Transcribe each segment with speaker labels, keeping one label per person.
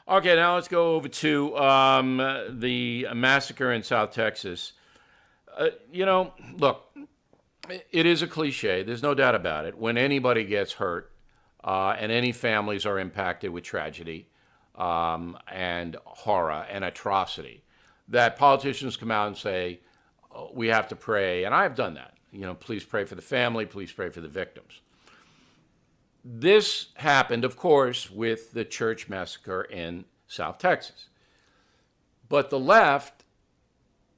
Speaker 1: Okay, now let's go over to the massacre in South Texas. Look, it is a cliche. There's no doubt about it. When anybody gets hurt and any families are impacted with tragedy and horror and atrocity, that politicians come out and say, "Oh, we have to pray." And I have done that. Please pray for the family. Please pray for the victims. This happened, of course, with the church massacre in South Texas. But the left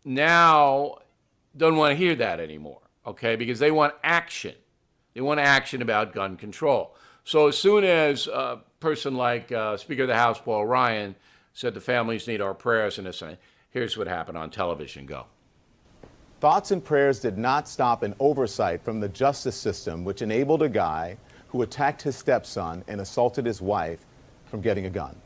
Speaker 1: now don't want to hear that anymore, okay? Because they want action. They want action about gun control. So as soon as a person like Speaker of the House, Paul Ryan, said the families need our prayers and this and that, here's what happened on television. Go.
Speaker 2: Thoughts and prayers did not stop an oversight from the justice system, which enabled a guy who attacked his stepson and assaulted his wife from getting a gun.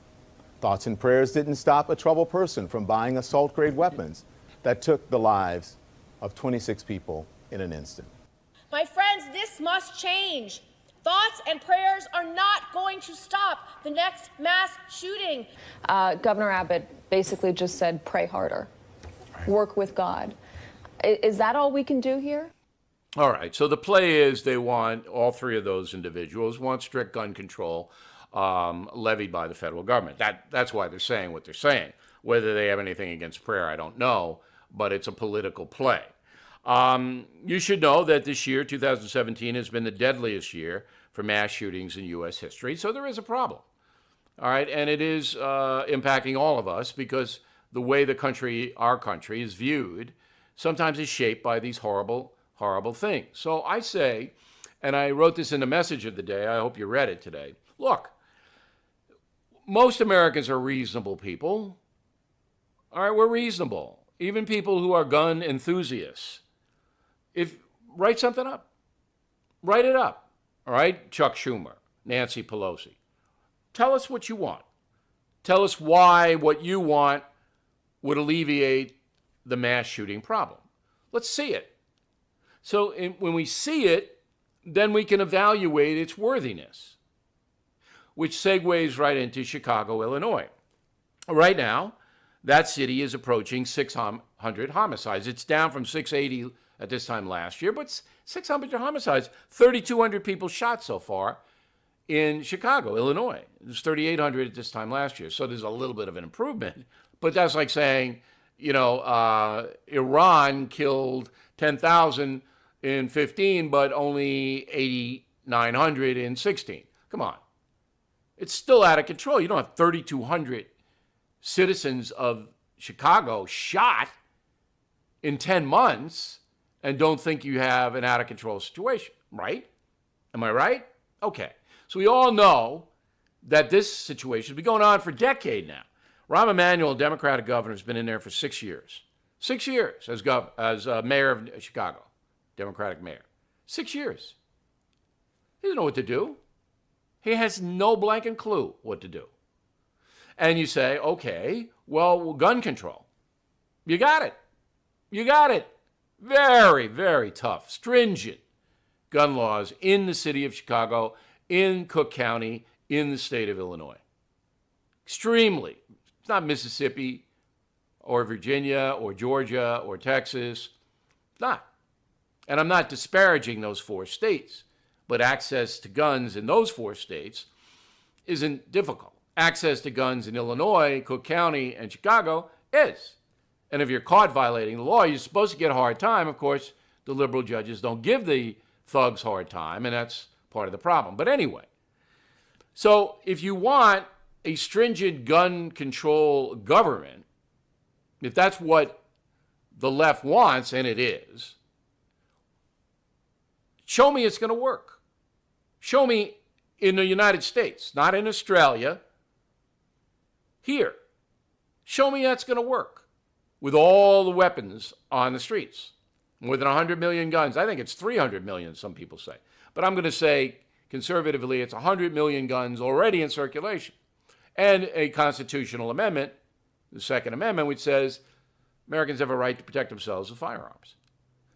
Speaker 2: Thoughts and prayers didn't stop a troubled person from buying assault-grade weapons that took the lives of 26 people in an instant.
Speaker 3: My friends, this must change. Thoughts and prayers are not going to stop the next mass shooting.
Speaker 4: Governor Abbott basically just said, pray harder, work with God. Is that all we can do here?
Speaker 1: All right, so the play is they want, all three of those individuals want strict gun control levied by the federal government. That's why they're saying what they're saying. Whether they have anything against prayer, I don't know, but it's a political play. You should know that this year, 2017, has been the deadliest year for mass shootings in U.S. history, so there is a problem. All right, and it is impacting all of us because the way our country is viewed sometimes is shaped by these horrible things. So I say, and I wrote this in the message of the day, I hope you read it today. Look, most Americans are reasonable people. All right, we're reasonable. Even people who are gun enthusiasts. Write something up. Write it up. All right, Chuck Schumer, Nancy Pelosi. Tell us what you want. Tell us why what you want would alleviate the mass shooting problem. Let's see it. So when we see it, then we can evaluate its worthiness, which segues right into Chicago, Illinois. Right now, that city is approaching 600 homicides. It's down from 680 at this time last year, but 600 homicides, 3,200 people shot so far in Chicago, Illinois. It was 3,800 at this time last year, so there's a little bit of an improvement. But that's like saying, Iran killed 10,000 in 15, but only 8,900 in 16. Come on. It's still out of control. You don't have 3,200 citizens of Chicago shot in 10 months and don't think you have an out of control situation, right? Am I right? Okay. So we all know that this situation has been going on for a decade now. Rahm Emanuel, Democratic governor, has been in there for 6 years. 6 years as mayor of Chicago, Democratic mayor. 6 years. He doesn't know what to do. He has no blanking clue what to do. And you say, okay, well, gun control. You got it. You got it. Very, very tough, stringent gun laws in the city of Chicago, in Cook County, in the state of Illinois. Extremely. It's not Mississippi or Virginia or Georgia or Texas. It's not. And I'm not disparaging those 4 states, but access to guns in those 4 states isn't difficult. Access to guns in Illinois, Cook County, and Chicago is. And if you're caught violating the law, you're supposed to get a hard time. Of course, the liberal judges don't give the thugs hard time, and that's part of the problem. But anyway, so if you want a stringent gun control government, if that's what the left wants, and it is, show me it's going to work. Show me in the United States, not in Australia, here. Show me that's going to work with all the weapons on the streets. More than 100 million guns. I think it's 300 million, some people say. But I'm going to say, conservatively, it's 100 million guns already in circulation. And a constitutional amendment, the Second Amendment, which says Americans have a right to protect themselves with firearms.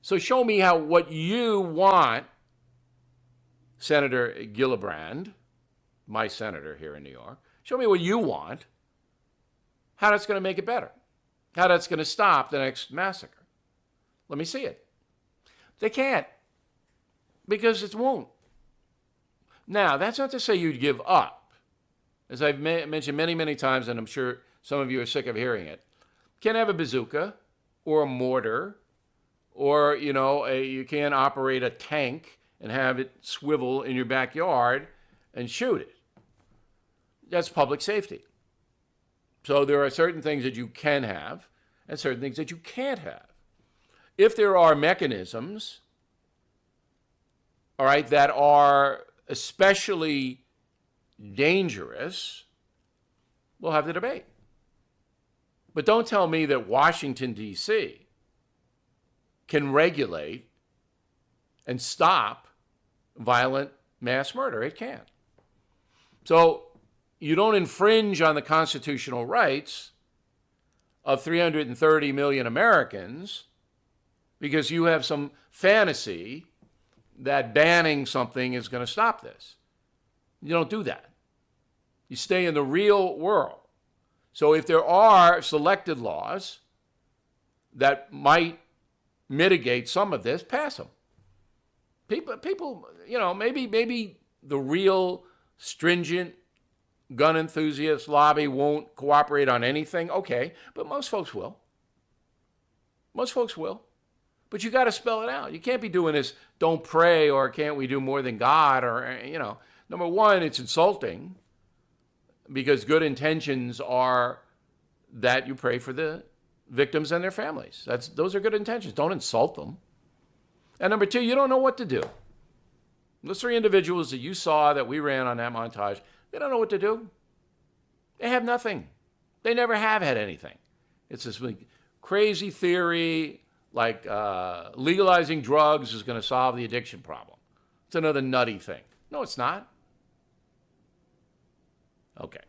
Speaker 1: So show me how what you want, Senator Gillibrand, my senator here in New York, show me what you want how that's going to make it better, how that's going to stop the next massacre. Let me see it. They can't, because it won't. Now, that's not to say you'd give up. As I've mentioned many, many times, and I'm sure some of you are sick of hearing it, you can't have a bazooka or a mortar, or, you can't operate a tank and have it swivel in your backyard and shoot it. That's public safety. So there are certain things that you can have and certain things that you can't have. If there are mechanisms, all right, that are especially dangerous, we'll have the debate. But don't tell me that Washington, D.C. can regulate and stop violent mass murder. It can't. So you don't infringe on the constitutional rights of 330 million Americans because you have some fantasy that banning something is going to stop this. You don't do that. You stay in the real world. So if there are selected laws that might mitigate some of this, pass them. People, maybe the real stringent gun enthusiast lobby won't cooperate on anything. Okay, but most folks will. Most folks will. But you got to spell it out. You can't be doing this, don't pray, or can't we do more than God, or, Number one, it's insulting because good intentions are that you pray for the victims and their families. Those are good intentions. Don't insult them. And number two, you don't know what to do. Those three individuals that you saw that we ran on that montage, they don't know what to do. They have nothing. They never have had anything. It's this crazy theory like legalizing drugs is going to solve the addiction problem. It's another nutty thing. No, it's not. Okay.